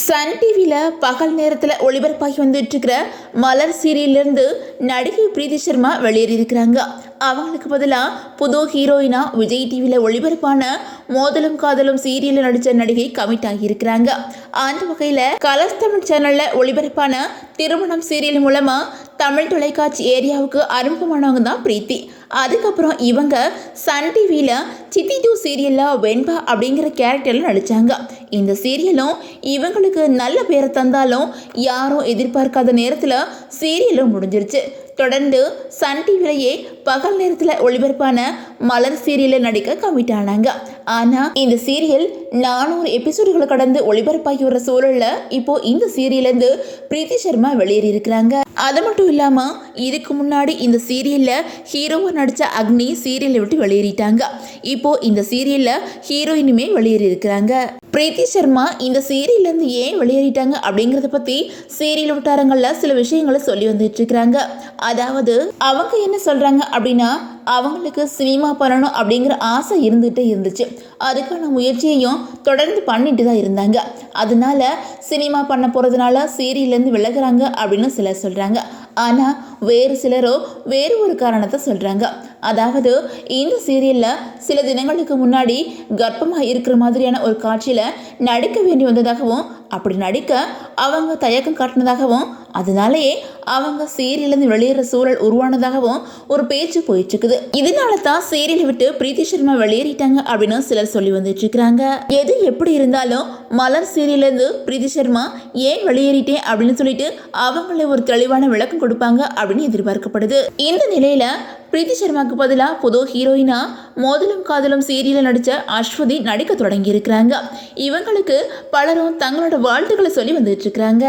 Sun டிவியில் பகல் நேரத்தில் ஒளிபரப்பாகி வந்துட்டு இருக்கிற மலர் சீரியலிருந்து நடிகை பிரீத்தி சர்மா வெளியேறியிருக்கிறாங்க. அவங்களுக்கு பதிலாக புது ஹீரோயினா விஜய் டிவியில் ஒளிபரப்பான மோதலும் காதலும் சீரியலில் நடித்த நடிகை கமிட் ஆகியிருக்கிறாங்க. அந்த வகையில் கலர்ஸ் தமிழ் சேனலில் ஒளிபரப்பான திருமணம் சீரியல் மூலமாக தமிழ் தொலைக்காட்சி ஏரியாவுக்கு அறிமுகமானவங்க தான் பிரீத்தி. அதுக்கப்புறம் இவங்க சன் டிவியில் சித்தி டூ சீரியலில் வெண்பா அப்படிங்கிற கேரக்டரில் நடித்தாங்க. இந்த சீரியலும் இவங்களுக்கு நல்ல பேரை தந்தாலும் யாரும் எதிர்பார்க்காத நேரத்தில் சீரியலும் முடிஞ்சிருச்சு. தொடர்ந்து சன் டிவிலேயே பகல் நேரத்தில் ஒளிபரப்பான மலர் சீரியலில் நடிக்க கமிட் ஆனாங்க. ஆனால் இந்த சீரியல் 400 எபிசோடுகளை கடந்து ஒளிபரப்பாகி வர சூழலில் இப்போ இந்த சீரியலேருந்து பிரீத்தி சர்மா வெளியேறியிருக்கிறாங்க. அது மட்டும் இல்லாமல் இதுக்கு முன்னாடி இந்த சீரியலில் ஹீரோவாக நடித்த அக்னி சீரியலை விட்டு வெளியேறிட்டாங்க. இப்போ இந்த சீரியலில் ஹீரோயினுமே வெளியேறியிருக்கிறாங்க. பிரீத்தி சர்மா இந்த சீரியல்லேருந்து ஏன் வெளியேறிட்டாங்க அப்படிங்கிறத பற்றி சீரியல் வட்டாரங்களில் சில விஷயங்களை சொல்லி வந்துட்டு இருக்கிறாங்க. அதாவது அவங்க என்ன சொல்கிறாங்க அப்படின்னா, அவங்களுக்கு சினிமா பண்ணணும் அப்படிங்கிற ஆசை இருந்துகிட்டே இருந்துச்சு. அதுக்கான முயற்சியையும் தொடர்ந்து பண்ணிட்டு தான் இருந்தாங்க. அதனால சினிமா பண்ண போகிறதுனால சீரியல்லேருந்து விலகுறாங்க அப்படின்னு சிலர் சொல்கிறாங்க. ஆனால் வேறு சிலரோ வேறு ஒரு காரணத்தை சொல்கிறாங்க. அதாவது இந்த சீரியலில் சில தினங்களுக்கு முன்னாடி கர்ப்பமாக இருக்கிற மாதிரியான ஒரு காட்சியில் நடிக்க வேண்டி வந்ததாகவும், அப்படி நடிக்க அவங்க தயக்கம் காட்டினதாகவும், அதனாலேயே அவங்க சீரியலேருந்து வெளியேற சூழல் உருவானதாகவும் ஒரு பேச்சு போயிட்டு இருக்குது. இதனால தான் சீரியலை விட்டு பிரீத்தி சர்மா வெளியேறிட்டாங்க அப்படின்னு சிலர் சொல்லி வந்துட்டு இருக்கிறாங்க. எது எப்படி இருந்தாலும் மலர் சீரியலேருந்து பிரீத்தி சர்மா ஏன் வெளியேறிட்டேன் அப்படின்னு சொல்லிட்டு அவங்களே ஒரு தெளிவான விளக்கம் கொடுப்பாங்க அப்படின்னு எதிர்பார்க்கப்படுது. இந்த நிலையில பிரீத்தி சர்மாவுக்கு பதிலாக புது ஹீரோயினா மோதலும் காதலும் சீரியலில் நடித்த அஸ்வதி நடிக்க தொடங்கி இருக்கிறாங்க. இவங்களுக்கு பலரும் தங்களோட வாழ்த்துக்களை சொல்லி வந்துட்டு இருக்கிறாங்க.